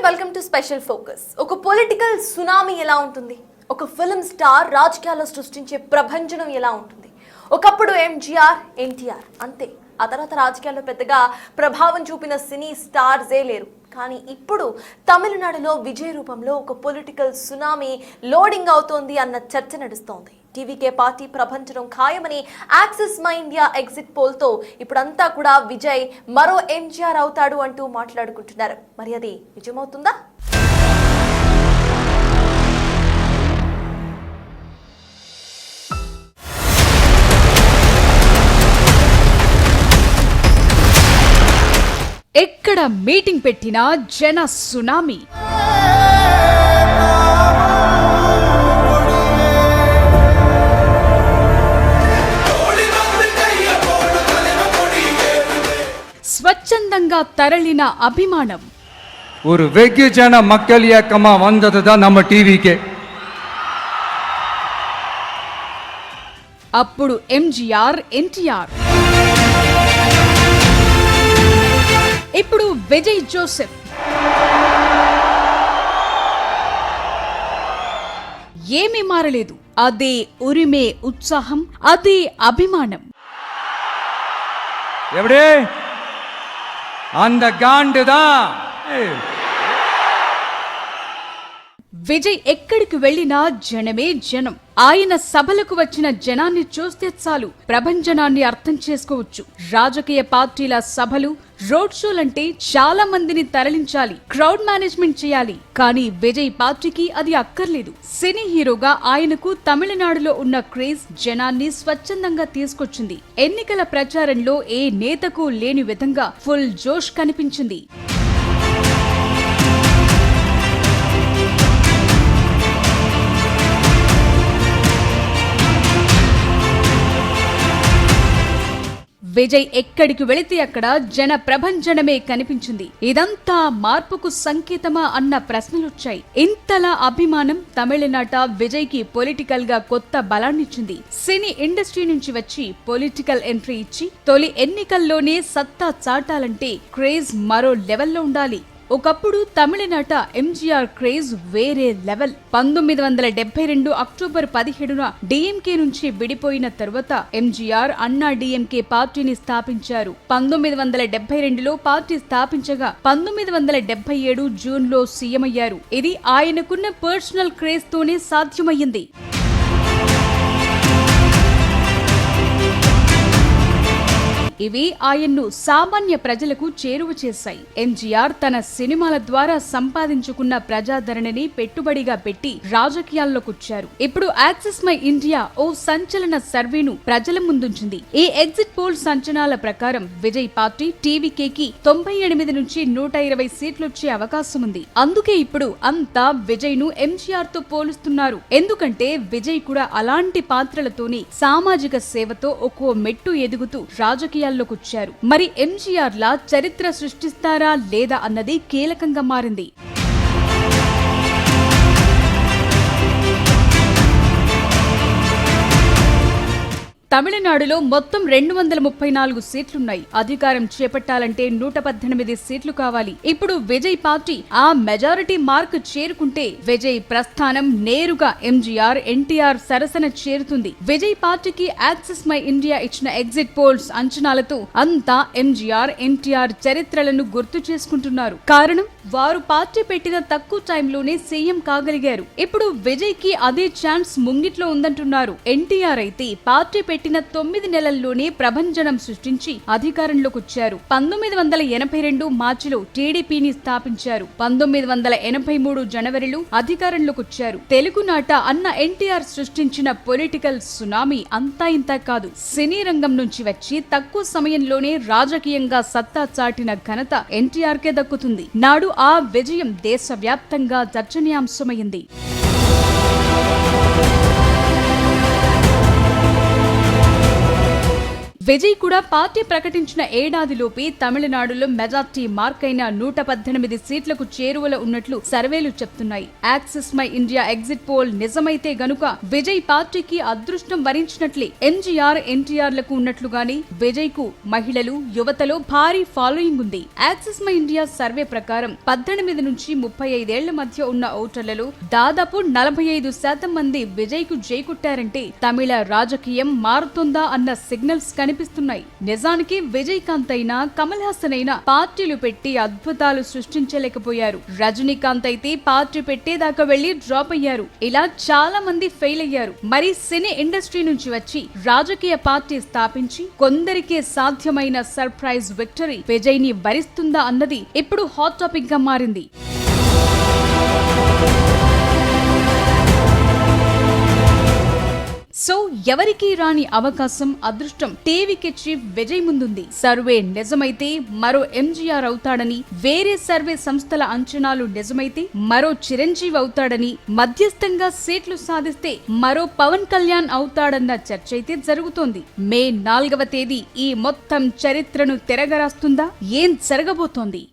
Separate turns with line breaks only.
Welcome to special focus. ఒక political tsunami ఎలా ఉంటుంది, ఒక ఫిల్మ్ స్టార్ రాజకీయాల్లో సృష్టించే ప్రభంజనం ఎలా ఉంటుంది. ఒకప్పుడు ఎంజీఆర్, ఎన్టీఆర్ అంతే. ఆ తర్వాత రాజకీయాల్లో పెద్దగా ప్రభావం చూపిన సినీ స్టార్సే లేరు. కానీ ఇప్పుడు తమిళనాడులో విజయ్ రూపంలో ఒక పొలిటికల్ సునామీ లోడింగ్ అవుతోంది అన్న చర్చ నడుస్తోంది. టీవీకే పార్టీ ప్రభంజనం ఖాయమని యాక్సిస్ మై ఇండియా ఎగ్జిట్ పోల్తో ఇప్పుడంతా కూడా విజయ్ మరో ఎంజీఆర్ అవుతాడు అంటూ మాట్లాడుకుంటున్నారు. మరి అది నిజమవుతుందా?
ఎక్కడ మీటింగ్ పెట్టినా జన సునామీ. ஸ்வச்சந்தங்கா தரளின அபிமானம்.
ஒரு வெகுஜன மக்கள் இயக்கமா வந்ததுதான் நம்ம டிவிக்கு.
అప్పుడు ఎంజీఆర్, ఎన్టీఆర్, ఇప్పుడు విజయ్ జోసెఫ్. ఏమీ మారలేదు. అదే ఉరిమే ఉత్సాహం, అదే అభిమానం.
எப்படி அந்த காண்டுதான்.
విజయ్ ఎక్కడికి వెళ్లినా జనమే జనం. ఆయన సభలకు వచ్చిన జనాన్ని చూస్తే చాలు ప్రభంజనాన్ని అర్థం చేసుకోవచ్చు. రాజకీయ పార్టీల సభలు, రోడ్ షోలంటే చాలా మందిని తరలించాలి, క్రౌడ్ మేనేజ్మెంట్ చేయాలి. కానీ విజయ్ పార్టీకి అది అక్కర్లేదు. సినీ హీరోగా ఆయనకు తమిళనాడులో ఉన్న క్రేజ్ జనాన్ని స్వచ్ఛందంగా తీసుకొచ్చింది. ఎన్నికల ప్రచారంలో ఏ నేతకు లేని విధంగా ఫుల్ జోష్ కనిపించింది. విజయ్ ఎక్కడికి వెళితే అక్కడ జన ప్రభంజనమే కనిపించింది. ఇదంతా మార్పుకు సంకేతమా అన్న ప్రశ్నలొచ్చాయి. ఇంతలా అభిమానం తమిళనాట విజయ్ కి పొలిటికల్ గా కొత్త బలాన్నిచ్చింది. సినీ ఇండస్ట్రీ నుంచి వచ్చి పొలిటికల్ ఎంట్రీ ఇచ్చి తొలి ఎన్నికల్లోనే సత్తా చాటాలంటే క్రేజ్ మరో లెవెల్లో ఉండాలి. ఒకప్పుడు తమిళనాట ఎంజీఆర్ క్రేజ్ వేరే లెవెల్. 1972 అక్టోబర్ 17న డిఎంకే నుంచి విడిపోయిన తరువాత ఎంజీఆర్ అన్నా డిఎంకే పార్టీని స్థాపించారు. 1972లో పార్టీ స్థాపించగా 1977 జూన్లో సీఎం అయ్యారు. ఇది ఆయనకున్న పర్సనల్ క్రేజ్ తోనే సాధ్యమయ్యింది. ఇవి ఆయన్ను సామాన్య ప్రజలకు చేరువ చేశాయి. ఎంజీఆర్ తన సినిమాల ద్వారా సంపాదించుకున్న ప్రజాదరణని పెట్టుబడిగా పెట్టి రాజకీయాల్లోకొచ్చారు. ఇప్పుడు యాక్సిస్ మై ఇండియా ఓ సంచలన సర్వేను ప్రజల ముందుంచింది. ఈ ఎగ్జిట్ పోల్ అంచనాల ప్రకారం విజయ్ పార్టీ టీవీకేకి 98 నుంచి 120 సీట్లొచ్చే అవకాశం ఉంది. అందుకే ఇప్పుడు అంతా విజయ్ ను ఎంజీఆర్ తో పోలుస్తున్నారు. ఎందుకంటే విజయ్ కూడా అలాంటి పాత్రలతోనే సామాజిక సేవతో ఒక్కో మెట్టు ఎదుగుతూ రాజకీయ వచ్చారు. మరి ఎంజీఆర్ లా చరిత్ర సృష్టిస్తారా లేదా అన్నది కీలకంగా మారింది. తమిళనాడులో మొత్తం 234 సీట్లున్నాయి. అధికారం చేపట్టాలంటే 118 సీట్లు కావాలి. ఇప్పుడు విజయ్ పార్టీ ఆ మెజారిటీ మార్క్ చేరుకుంటే విజయ్ ప్రస్థానం నేరుగా ఎంజీఆర్, ఎన్టీఆర్ సరసన చేరుతుంది. విజయ్ పార్టీకి యాక్సిస్ మై ఇండియా ఇచ్చిన ఎగ్జిట్ పోల్స్ అంచనాలతో అంతా ఎంజీఆర్, ఎన్టీఆర్ చరిత్రలను గుర్తు చేసుకుంటున్నారు. కారణం వారు పార్టీ పెట్టిన తక్కువ టైంలోనే సీఎం కాగలిగారు. ఇప్పుడు విజయ్ కి అదే ఛాన్స్ ముంగిట్లో ఉందంటున్నారు. ఎన్టీఆర్ అయితే పార్టీ పెట్టిన 9 నెలల్లోనే ప్రభంజనం సృష్టించి అధికారంలోకి వచ్చారు. 1982 మార్చిలో టీడీపీని స్థాపించారు. 1983 జనవరిలో అధికారంలోకి వచ్చారు. తెలుగునాట అన్న ఎన్టీఆర్ సృష్టించిన పొలిటికల్ సునామీ అంతా ఇంతా కాదు. సినీ రంగం నుంచి వచ్చి తక్కువ సమయంలోనే రాజకీయంగా సత్తా చాటిన ఘనత ఎన్టీఆర్ కే దక్కుతుంది. నాడు ఆ విజయం దేశవ్యాప్తంగా చర్చనీయాంశమైంది. విజయ్ కూడా పార్టీ ప్రకటించిన ఏడాదిలోపే తమిళనాడులో మెజార్టీ మార్క్ అయిన 118 సీట్లకు చేరువలో ఉన్నట్లు సర్వేలు చెప్తున్నాయి. Axis my India exit poll నిజమైతే గనుక విజయ్ పార్టీకి అదృష్టం వరించినట్లే. ఎంజీఆర్, ఎన్టీఆర్లకు ఉన్నట్లుగానే విజయ్ కు మహిళలు, యువతలో భారీ ఫాలోయింగ్ ఉంది. యాక్సిస్ మై ఇండియా సర్వే ప్రకారం 18 నుంచి 35 ఏళ్ల మధ్య ఉన్న ఓటర్లలో దాదాపు 45% మంది విజయ్ కు జై కొట్టారంటే తమిళ రాజకీయం మారుతుందా అన్న సిగ్నల్స్ కనిపిస్తున్నాయి. నిజానికి విజయకాంత్ అయినా, కమల్ హాసన్ అయినా పార్టీలు పెట్టి అద్భుతాలు సృష్టించలేకపోయారు. రజనీకాంత్ అయితే పార్టీ పెట్టేదాకా వెళ్లి డ్రాప్ అయ్యారు. ఇలా చాలా మంది ఫెయిల్ అయ్యారు. మరి సినీ ఇండస్ట్రీ నుంచి వచ్చి రాజకీయ పార్టీ స్థాపించి కొందరికే సాధ్యమైన సర్ప్రైజ్ విక్టరీ విజయ్ ని వరిస్తుందా అన్నది ఇప్పుడు హాట్ టాపిక్ గా మారింది. సో ఎవరికి రాని అవకాశం, అదృష్టం టీవీకి చీఫ్ విజయ్ ముందుంది. సర్వే నిజమైతే మరో ఎంజీఆర్ అవుతాడని, వేరే సర్వే సంస్థల అంచనాలు నిజమైతే మరో చిరంజీవి అవుతాడని, మధ్యస్థంగా సీట్లు సాధిస్తే మరో పవన్ కళ్యాణ్ అవుతాడన్న చర్చ అయితే జరుగుతోంది. మే 4వ తేదీ ఈ మొత్తం చరిత్రను తిరగరాస్తుందా? ఏం జరగబోతోంది?